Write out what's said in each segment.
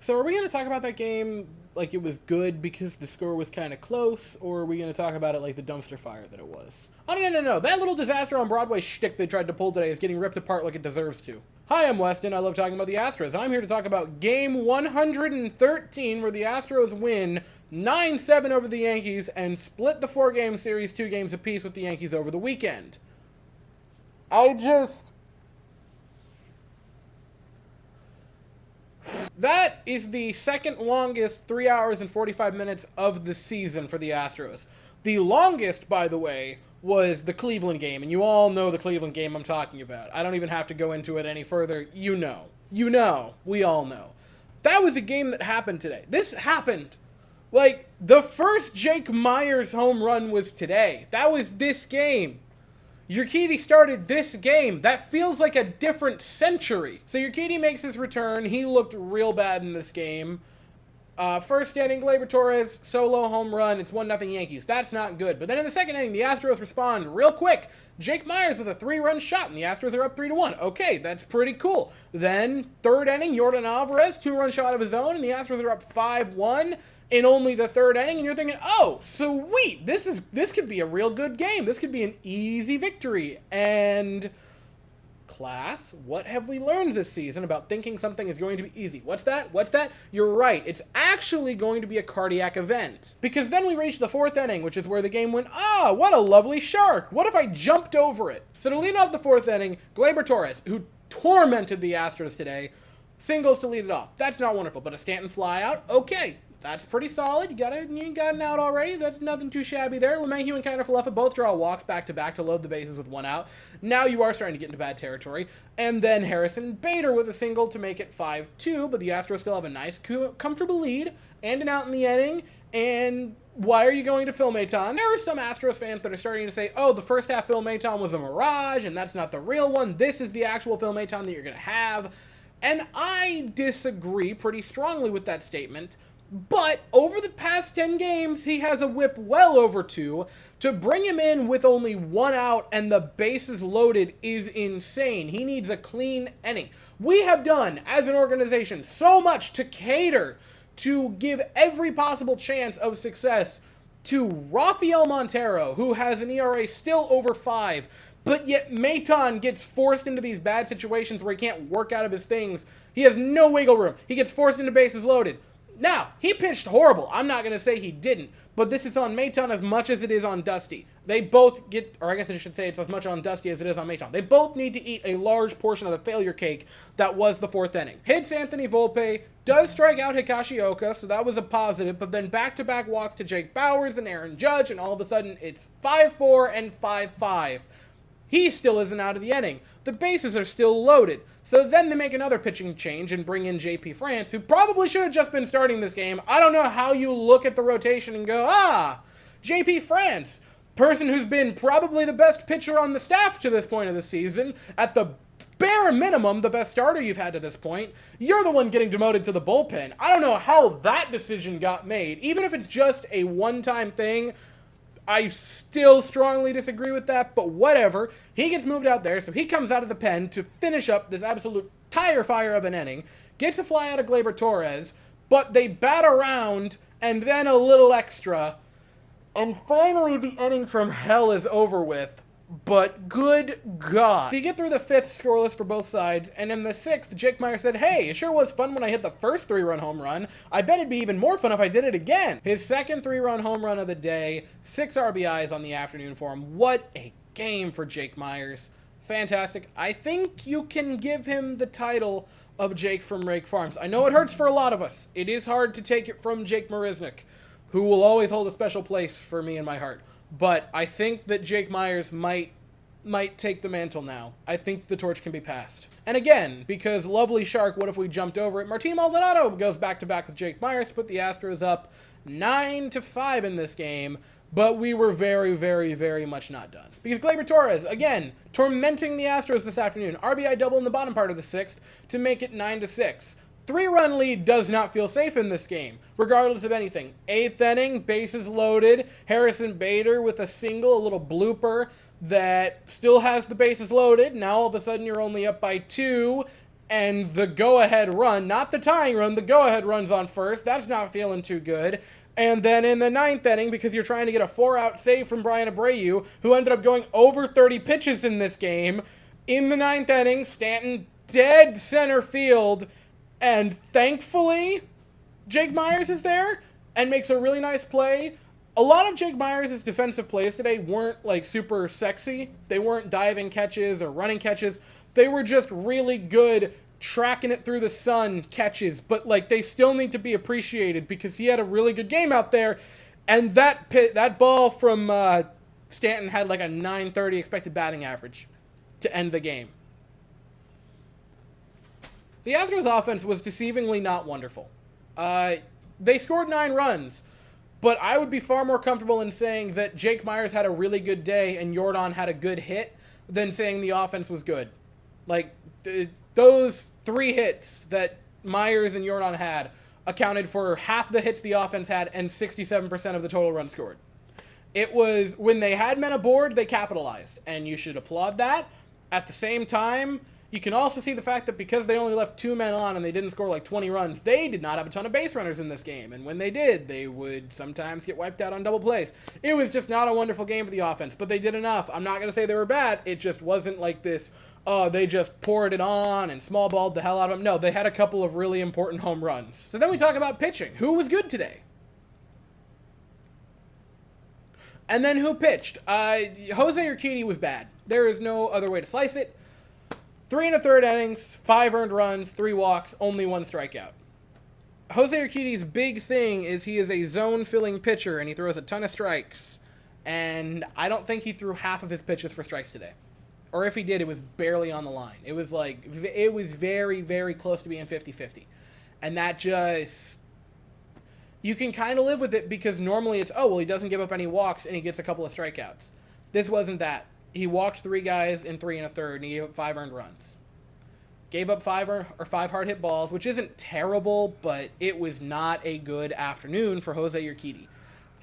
So are we going to talk about that game like it was good because the score was kind of close, or are we going to talk about it like the dumpster fire that it was? Oh, no. That little disaster on Broadway shtick they tried to pull today is getting ripped apart like it deserves to. Hi, I'm Weston. I love talking about the Astros, and I'm here to talk about Game 113, where the Astros win 9-7 over the Yankees and split the four-game series 2 games apiece with the Yankees over the weekend. That is the second longest 3 hours and 45 minutes of the season for the Astros. The longest, by the way, was the Cleveland game, and you all know the Cleveland game I'm talking about. I don't even have to go into it any further. You know. We all know. That was a game that happened today. This happened. Like, the first Jake Myers home run was today. That was this game. Urquidy started this game. That feels like a different century. So Urquidy makes his return. He looked real bad in this game. First inning, Gleyber Torres, solo home run. It's 1-0 Yankees. That's not good. But then in the second inning, the Astros respond real quick. Jake Myers with a 3-run shot, and the Astros are up 3-1. Okay, that's pretty cool. Then, third inning, Yordan Alvarez, 2-run shot of his own, and the Astros are up 5-1 in only the third inning, and you're thinking, oh, sweet, this could be a real good game. This could be an easy victory. And class, what have we learned this season about thinking something is going to be easy? What's that? You're right. It's actually going to be a cardiac event. Because then we reach the fourth inning, which is where the game went, what a lovely shark. What if I jumped over it? So to lead off the fourth inning, Gleyber Torres, who tormented the Astros today, singles to lead it off. That's not wonderful, but a Stanton fly out, okay. That's pretty solid. You got an out already. That's nothing too shabby there. LeMahieu and Kiner-Falefa both draw walks back-to-back to load the bases with 1 out. Now you are starting to get into bad territory. And then Harrison Bader with a single to make it 5-2, but the Astros still have a nice, comfortable lead and an out in the inning. And why are you going to Phil Maton? There are some Astros fans that are starting to say, oh, the first half Phil Maton was a mirage, and that's not the real one. This is the actual Phil Maton that you're going to have. And I disagree pretty strongly with that statement. But over the past 10 games, he has a whip well over 2. To bring him in with only 1 out and the bases loaded is insane. He needs a clean inning. We have done, as an organization, so much to cater to give every possible chance of success to Rafael Montero, who has an ERA still over 5, but yet Maton gets forced into these bad situations where he can't work out of his things. He has no wiggle room. He gets forced into bases loaded. Now, he pitched horrible. I'm not going to say he didn't, but this is on Maton as much as it is on Dusty. They both get, or I guess I should say it's as much on Dusty as it is on Maton. They both need to eat a large portion of the failure cake that was the fourth inning. Hits Anthony Volpe, does strike out Higashioka, so that was a positive, but then back-to-back walks to Jake Bauers and Aaron Judge, and all of a sudden it's 5-4 and 5-5. He still isn't out of the inning. The bases are still loaded. So then they make another pitching change and bring in JP France, who probably should have just been starting this game. I don't know how you look at the rotation and go, JP France, person who's been probably the best pitcher on the staff to this point of the season, at the bare minimum, the best starter you've had to this point. You're the one getting demoted to the bullpen. I don't know how that decision got made. Even if it's just a one-time thing, I still strongly disagree with that, but whatever. He gets moved out there, so he comes out of the pen to finish up this absolute tire fire of an inning, gets a fly out of Gleyber Torres, but they bat around, and then a little extra, and finally the inning from hell is over with. But good God. So you get through the fifth scoreless for both sides, and in the sixth, Jake Myers said, hey, it sure was fun when I hit the first 3-run home run. I bet it'd be even more fun if I did it again. His second 3-run home run of the day, 6 RBIs on the afternoon for him. What a game for Jake Myers. Fantastic. I think you can give him the title of Jake from Rake Farms. I know it hurts for a lot of us. It is hard to take it from Jake Marisnik, who will always hold a special place for me in my heart. But I think that Jake Myers might take the mantle now. I think the torch can be passed. And again, because lovely shark, what if we jumped over it? Martin Maldonado goes back-to-back with Jake Myers to put the Astros up 9-5 in this game. But we were very, very, very much not done. Because Gleyber Torres, again, tormenting the Astros this afternoon. RBI double in the bottom part of the sixth to make it 9-6. 3-run lead does not feel safe in this game, regardless of anything. 8th inning, bases loaded, Harrison Bader with a single, a little blooper that still has the bases loaded. Now all of a sudden you're only up by 2. and the go-ahead run, not the tying run, the go-ahead run's on first. That's not feeling too good. And then in the ninth inning, because you're trying to get a 4-out save from Bryan Abreu, who ended up going over 30 pitches in this game, in the ninth inning, Stanton dead center field, and thankfully, Jake Meyers is there and makes a really nice play. A lot of Jake Meyers' defensive plays today weren't like super sexy. They weren't diving catches or running catches. They were just really good tracking it through the sun catches, but like they still need to be appreciated because he had a really good game out there. And that ball from Stanton had like a 930 expected batting average to end the game. The Astros offense was deceivingly not wonderful. They scored 9 runs, but I would be far more comfortable in saying that Jake Meyers had a really good day and Yordan had a good hit than saying the offense was good. Like, those 3 hits that Meyers and Yordan had accounted for half the hits the offense had and 67% of the total runs scored. It was, when they had men aboard, they capitalized, and you should applaud that. At the same time, you can also see the fact that because they only left 2 men on and they didn't score like 20 runs, they did not have a ton of base runners in this game. And when they did, they would sometimes get wiped out on double plays. It was just not a wonderful game for the offense, but they did enough. I'm not going to say they were bad. It just wasn't like this, they just poured it on and small balled the hell out of them. No, they had a couple of really important home runs. So then we talk about pitching. Who was good today? And then who pitched? Jose Urquidy was bad. There is no other way to slice it. 3 1/3 innings, 5 earned runs, 3 walks, only 1 strikeout. Jose Urquidy's big thing is he is a zone-filling pitcher, and he throws a ton of strikes. And I don't think he threw half of his pitches for strikes today. Or if he did, it was barely on the line. It was very, very close to being 50-50. And that just... You can kind of live with it because normally it's, he doesn't give up any walks and he gets a couple of strikeouts. This wasn't that. He walked 3 guys in 3 1/3, and he gave up 5 earned runs. Gave up 5 hard hit balls, which isn't terrible, but it was not a good afternoon for Jose Urquidy.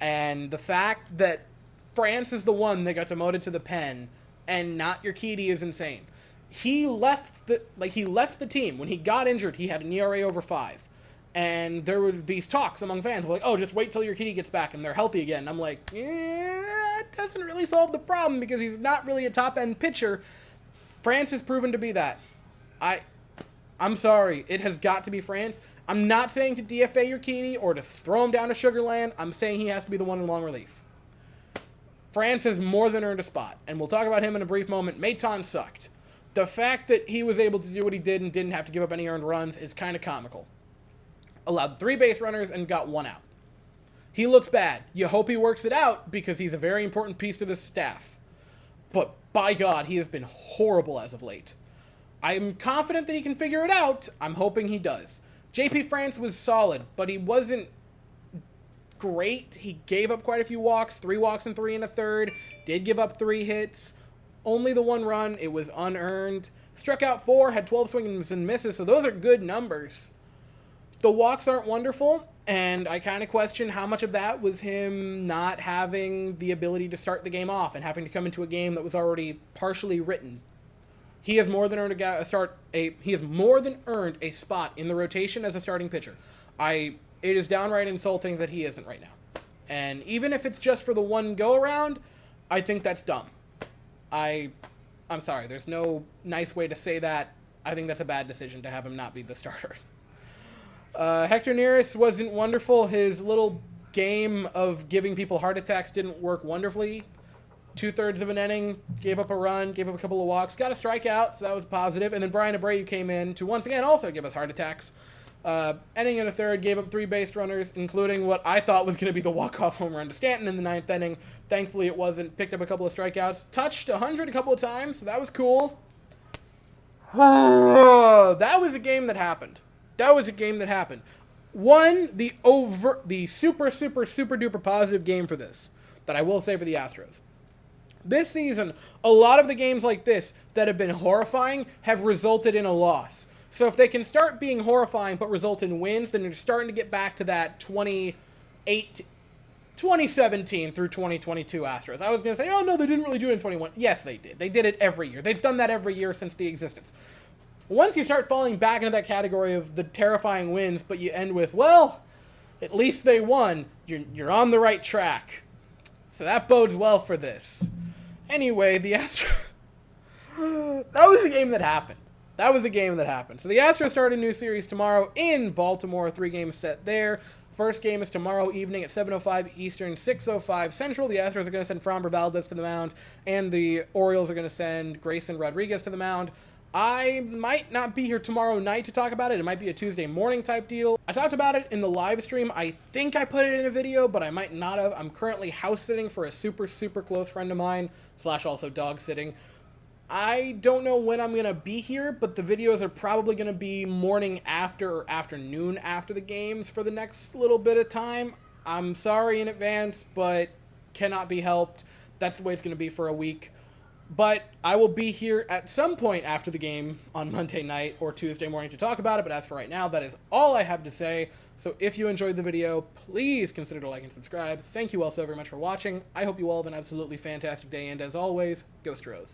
And the fact that France is the one that got demoted to the pen and not Urquidy is insane. He left the team when he got injured. He had an ERA over 5. And there were these talks among fans like, just wait till Urquidy gets back and they're healthy again. And I'm like, it doesn't really solve the problem because he's not really a top-end pitcher. France has proven to be that. I'm sorry. It has got to be France. I'm not saying to DFA Urquidy or to throw him down to Sugarland. I'm saying he has to be the one in long relief. France has more than earned a spot. And we'll talk about him in a brief moment. Maton sucked. The fact that he was able to do what he did and didn't have to give up any earned runs is kind of comical. Allowed 3 base runners and got 1 out. He looks bad. You hope he works it out because he's a very important piece to this staff. But by God, he has been horrible as of late. I'm confident that he can figure it out. I'm hoping he does. JP France was solid, but he wasn't great. He gave up quite a few walks, 3 walks in 3 1/3. Did give up 3 hits. Only the 1 run. It was unearned. Struck out 4, had 12 swings and misses, so those are good numbers. The walks aren't wonderful, and I kind of question how much of that was him not having the ability to start the game off and having to come into a game that was already partially written. He has more than earned a spot in the rotation as a starting pitcher. It is downright insulting that he isn't right now. And even if it's just for the one go around, I think that's dumb. I'm sorry, there's no nice way to say that. I think that's a bad decision to have him not be the starter. Hector Neris wasn't wonderful. His little game of giving people heart attacks didn't work wonderfully. 2/3 of an inning, gave up a run, gave up a couple of walks, got a strikeout, so that was positive. And then Bryan Abreu came in to once again also give us heart attacks. Inning and a third, gave up 3 base runners, including what I thought was going to be the walk-off home run to Stanton in the 9th inning. Thankfully it wasn't. Picked up a couple of strikeouts. Touched 100 a couple of times, so that was cool. That was a game that happened. One, the super duper positive game for this, that I will say for the Astros. This season, a lot of the games like this that have been horrifying have resulted in a loss. So if they can start being horrifying but result in wins, then you're starting to get back to that 2017 through 2022 Astros. I was going to say, no, they didn't really do it in 21. Yes, they did. They did it every year. They've done that every year since the existence. Once you start falling back into that category of the terrifying wins, but you end with, well, at least they won, you're on the right track. So that bodes well for this. Anyway, the Astros... that was the game that happened. So the Astros start a new series tomorrow in Baltimore, 3 games set there. First game is tomorrow evening at 7:05 Eastern, 6:05 Central. The Astros are going to send Framber Valdez to the mound, and the Orioles are going to send Grayson Rodriguez to the mound. I might not be here tomorrow night to talk about it. It might be a Tuesday morning type deal. I talked about it in the live stream. I think I put it in a video, but I might not have. I'm currently house sitting for a super, super close friend of mine, / also dog sitting. I don't know when I'm going to be here, but the videos are probably going to be morning after or afternoon after the games for the next little bit of time. I'm sorry in advance, but cannot be helped. That's the way it's going to be for a week. But I will be here at some point after the game on Monday night or Tuesday morning to talk about it. But as for right now, that is all I have to say. So if you enjoyed the video, please consider to like and subscribe. Thank you all so very much for watching. I hope you all have an absolutely fantastic day. And as always, go Astros.